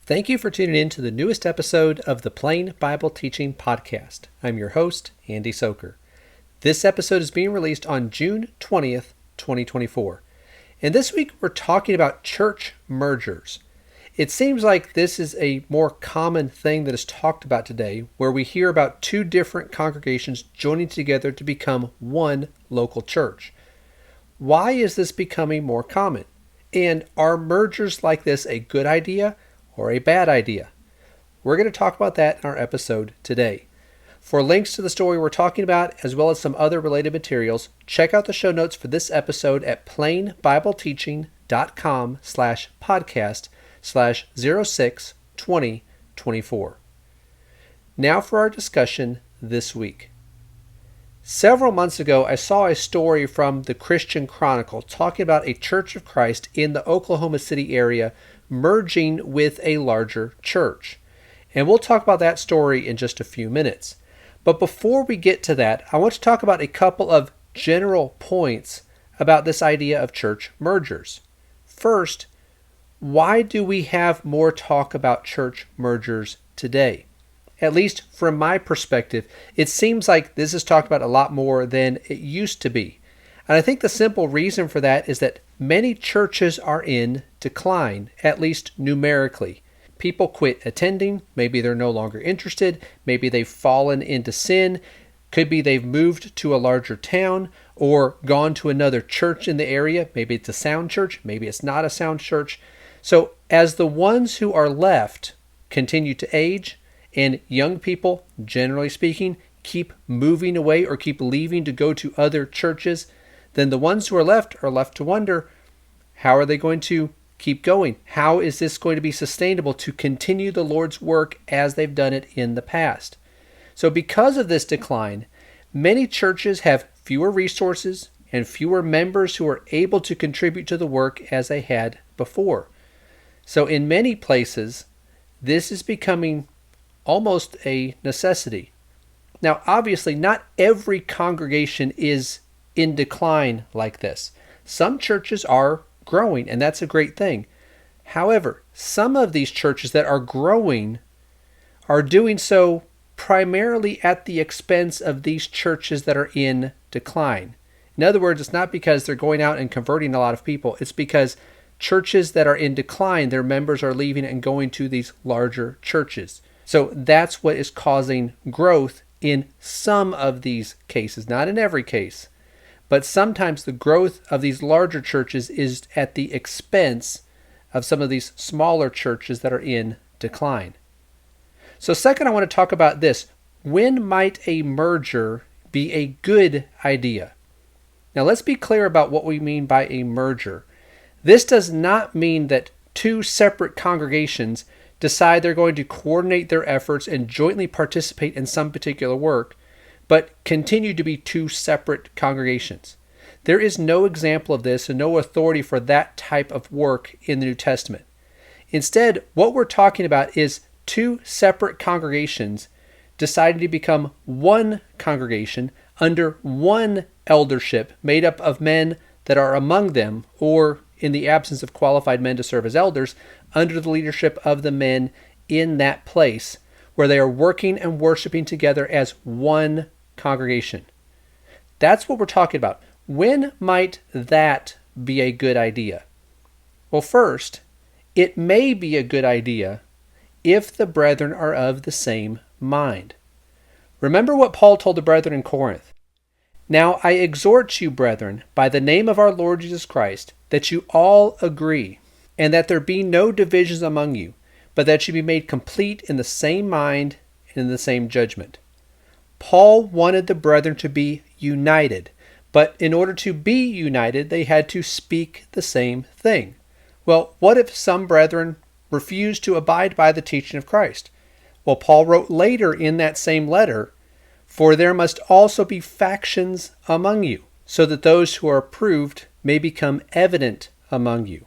Thank you for tuning in to the newest episode of the Plain Bible Teaching Podcast. I'm your host, Andy Soker. This episode is being released on June 20th, 2024. And this week we're talking about church mergers. It seems like this is a more common thing that is talked about today, where we hear about two different congregations joining together to become one local church. Why is this becoming more common? And are mergers like this a good idea or a bad idea? We're going to talk about that in our episode today. For links to the story we're talking about, as well as some other related materials, check out the show notes for this episode at plainbibleteaching.com/podcast/06/2024. Now for our discussion this week. Several months ago, I saw a story from the Christian Chronicle talking about a Church of Christ in the Oklahoma City area merging with a larger church. And we'll talk about that story in just a few minutes. But before we get to that, I want to talk about a couple of general points about this idea of church mergers. First, why do we have more talk about church mergers today? At least from my perspective, it seems like this is talked about a lot more than it used to be. And I think the simple reason for that is that many churches are in decline, at least numerically. People quit attending. Maybe they're no longer interested. Maybe they've fallen into sin. Could be they've moved to a larger town or gone to another church in the area. Maybe it's a sound church. Maybe it's not a sound church. So as the ones who are left continue to age, and young people, generally speaking, keep moving away or keep leaving to go to other churches, then the ones who are left to wonder, how are they going to keep going? How is this going to be sustainable to continue the Lord's work as they've done it in the past? So because of this decline, many churches have fewer resources and fewer members who are able to contribute to the work as they had before. So in many places, this is becoming almost a necessity. Now, obviously, not every congregation is in decline like this. Some churches are growing, and that's a great thing. However, some of these churches that are growing are doing so primarily at the expense of these churches that are in decline. In other words, it's not because they're going out and converting a lot of people. It's because churches that are in decline, their members are leaving and going to these larger churches. So that's what is causing growth in some of these cases, not in every case. But sometimes the growth of these larger churches is at the expense of some of these smaller churches that are in decline. So second, I want to talk about this. When might a merger be a good idea? Now let's be clear about what we mean by a merger. This does not mean that two separate congregations decide they're going to coordinate their efforts and jointly participate in some particular work, but continue to be two separate congregations. There is no example of this and no authority for that type of work in the New Testament. Instead, what we're talking about is two separate congregations deciding to become one congregation under one eldership made up of men that are among them, or in the absence of qualified men to serve as elders, under the leadership of the men in that place, where they are working and worshiping together as one congregation. That's what we're talking about. When might that be a good idea? Well, first, it may be a good idea if the brethren are of the same mind. Remember what Paul told the brethren in Corinth. Now I exhort you, brethren, by the name of our Lord Jesus Christ, that you all agree, and that there be no divisions among you, but that you be made complete in the same mind and in the same judgment. Paul wanted the brethren to be united, but in order to be united, they had to speak the same thing. Well, what if some brethren refused to abide by the teaching of Christ? Well, Paul wrote later in that same letter, for there must also be factions among you, so that those who are approved may become evident among you.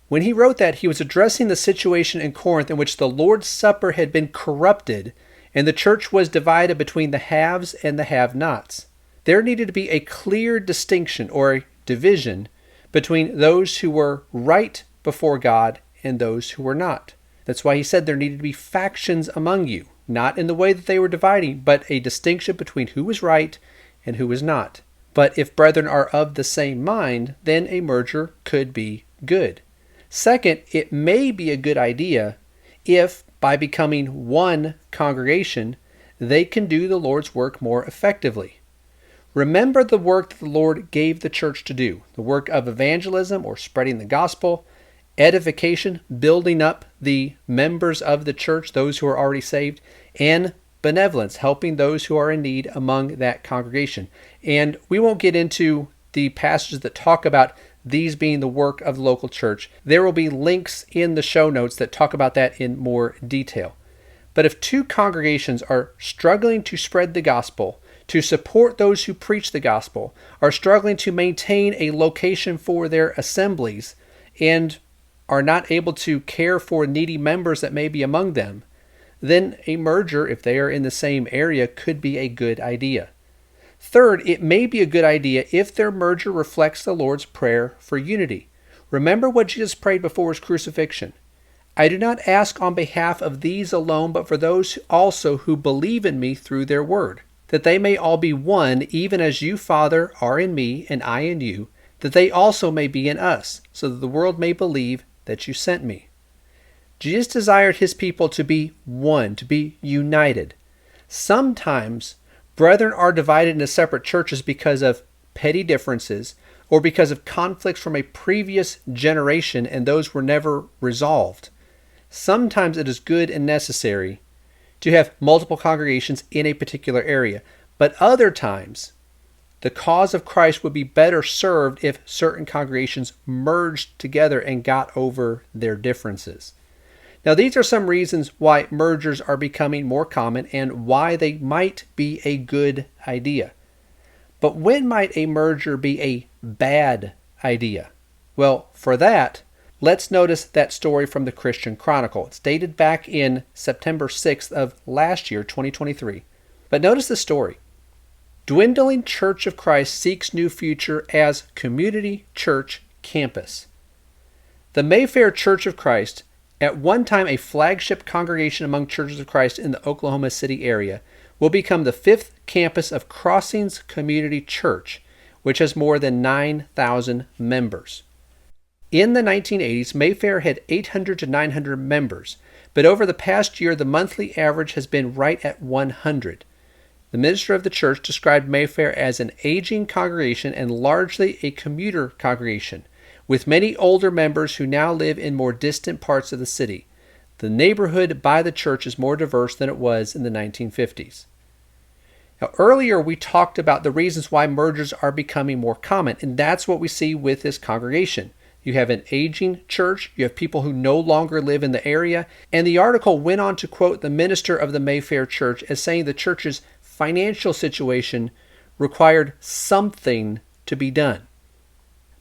When he wrote that, he was addressing the situation in Corinth in which the Lord's Supper had been corrupted and the church was divided between the haves and the have-nots. There needed to be a clear distinction or a division between those who were right before God and those who were not. That's why he said there needed to be factions among you, not in the way that they were dividing, but a distinction between who was right and who was not. But if brethren are of the same mind, then a merger could be good. Second, it may be a good idea if, by becoming one congregation, they can do the Lord's work more effectively. Remember the work that the Lord gave the church to do, the work of evangelism or spreading the gospel, edification, building up the members of the church, those who are already saved, and benevolence, helping those who are in need among that congregation. And we won't get into the passages that talk about these being the work of the local church. There will be links in the show notes that talk about that in more detail. But if two congregations are struggling to spread the gospel, to support those who preach the gospel, are struggling to maintain a location for their assemblies, and are not able to care for needy members that may be among them, then a merger, if they are in the same area, could be a good idea. Third, it may be a good idea if their merger reflects the Lord's prayer for unity. Remember what Jesus prayed before his crucifixion. I do not ask on behalf of these alone, but for those also who believe in me through their word, that they may all be one, even as you, Father, are in me and I in you, that they also may be in us, so that the world may believe that you sent me. Jesus desired his people to be one, to be united. Sometimes brethren are divided into separate churches because of petty differences or because of conflicts from a previous generation, and those were never resolved. Sometimes it is good and necessary to have multiple congregations in a particular area, but other times the cause of Christ would be better served if certain congregations merged together and got over their differences. Now, these are some reasons why mergers are becoming more common and why they might be a good idea. But when might a merger be a bad idea? Well, for that, let's notice that story from the Christian Chronicle. It's dated back in September 6th of last year, 2023. But notice the story. Dwindling Church of Christ seeks new future as community church campus. The Mayfair Church of Christ, at one time a flagship congregation among churches of Christ in the Oklahoma City area, will become the fifth campus of Crossings Community Church, which has more than 9,000 members. In the 1980s, Mayfair had 800 to 900 members, but over the past year, the monthly average has been right at 100. The minister of the church described Mayfair as an aging congregation and largely a commuter congregation, with many older members who now live in more distant parts of the city. The neighborhood by the church is more diverse than it was in the 1950s. Now, earlier we talked about the reasons why mergers are becoming more common, and that's what we see with this congregation. You have an aging church, you have people who no longer live in the area, and the article went on to quote the minister of the Mayfair Church as saying the church's financial situation required something to be done.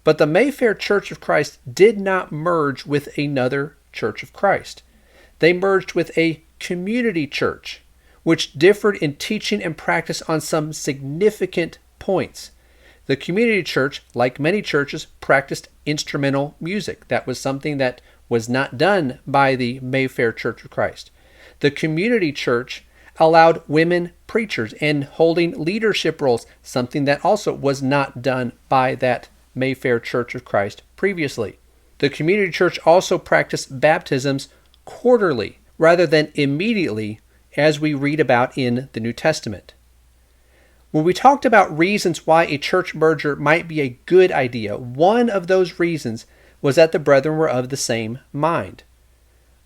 But the Mayfair Church of Christ did not merge with another Church of Christ. They merged with a community church, which differed in teaching and practice on some significant points. The community church, like many churches, practiced instrumental music. That was something that was not done by the Mayfair Church of Christ. The community church allowed women preachers and holding leadership roles, something that also was not done by that Mayfair Church of Christ previously. The community church also practiced baptisms quarterly rather than immediately, as we read about in the New Testament. When we talked about reasons why a church merger might be a good idea, one of those reasons was that the brethren were of the same mind.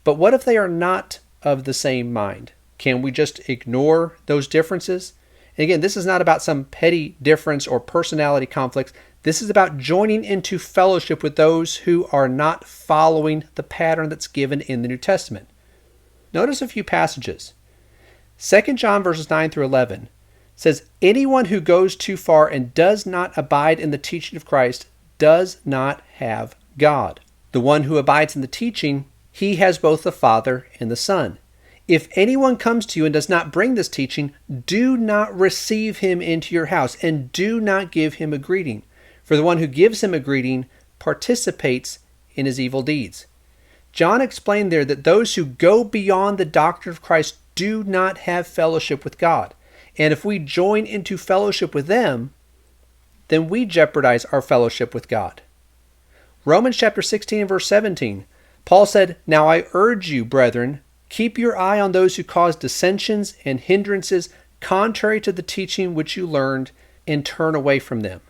But what if they are not of the same mind? Can we just ignore those differences? And again, this is not about some petty difference or personality conflicts. This is about joining into fellowship with those who are not following the pattern that's given in the New Testament. Notice a few passages. 2 John verses 9 through 11 says, anyone who goes too far and does not abide in the teaching of Christ does not have God. The one who abides in the teaching, he has both the Father and the Son. If anyone comes to you and does not bring this teaching, do not receive him into your house and do not give him a greeting. For the one who gives him a greeting participates in his evil deeds. John explained there that those who go beyond the doctrine of Christ do not have fellowship with God. And if we join into fellowship with them, then we jeopardize our fellowship with God. Romans chapter 16 and verse 17, Paul said, "Now I urge you, brethren, keep your eye on those who cause dissensions and hindrances contrary to the teaching which you learned, and turn away from them."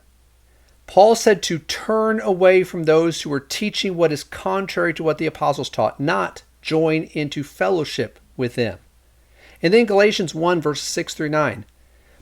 Paul said to turn away from those who are teaching what is contrary to what the apostles taught, not join into fellowship with them. And then Galatians 1 verses 6 through 9,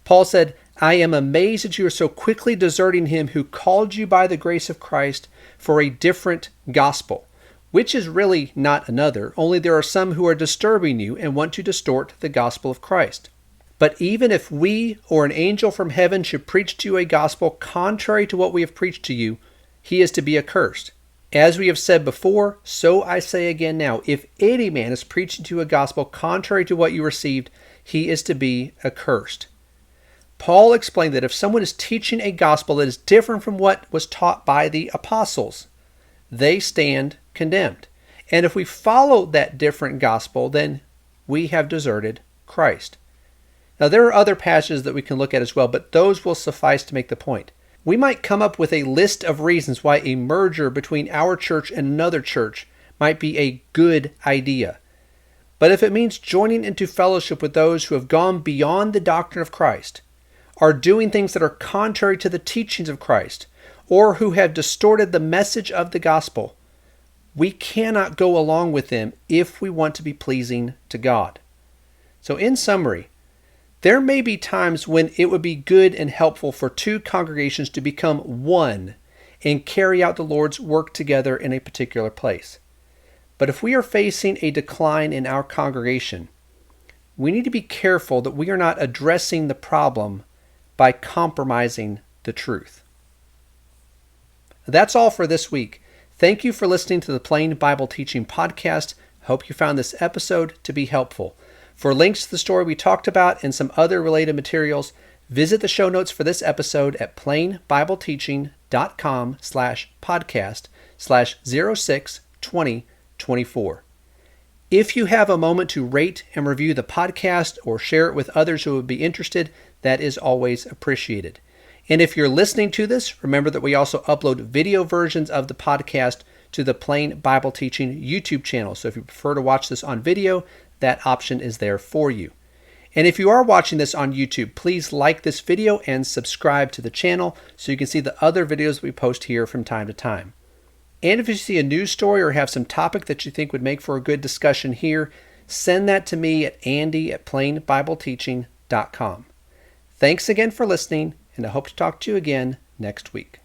Paul said, "I am amazed that you are so quickly deserting him who called you by the grace of Christ for a different gospel, which is really not another, only there are some who are disturbing you and want to distort the gospel of Christ. But even if we or an angel from heaven should preach to you a gospel contrary to what we have preached to you, he is to be accursed. As we have said before, so I say again now, if any man is preaching to you a gospel contrary to what you received, he is to be accursed." Paul explained that if someone is teaching a gospel that is different from what was taught by the apostles, they stand condemned. And if we follow that different gospel, then we have deserted Christ. Now, there are other passages that we can look at as well, but those will suffice to make the point. We might come up with a list of reasons why a merger between our church and another church might be a good idea. But if it means joining into fellowship with those who have gone beyond the doctrine of Christ, are doing things that are contrary to the teachings of Christ, or who have distorted the message of the gospel, we cannot go along with them if we want to be pleasing to God. So in summary, there may be times when it would be good and helpful for two congregations to become one and carry out the Lord's work together in a particular place. But if we are facing a decline in our congregation, we need to be careful that we are not addressing the problem by compromising the truth. That's all for this week. Thank you for listening to the Plain Bible Teaching Podcast. I hope you found this episode to be helpful. For links to the story we talked about and some other related materials, visit the show notes for this episode at plainbibleteaching.com/podcast/062024. If you have a moment to rate and review the podcast or share it with others who would be interested, that is always appreciated. And if you're listening to this, remember that we also upload video versions of the podcast to the Plain Bible Teaching YouTube channel. So if you prefer to watch this on video, that option is there for you. And if you are watching this on YouTube, please like this video and subscribe to the channel so you can see the other videos we post here from time to time. And if you see a news story or have some topic that you think would make for a good discussion here, send that to me at andy@plainbibleteaching.com. Thanks again for listening, and I hope to talk to you again next week.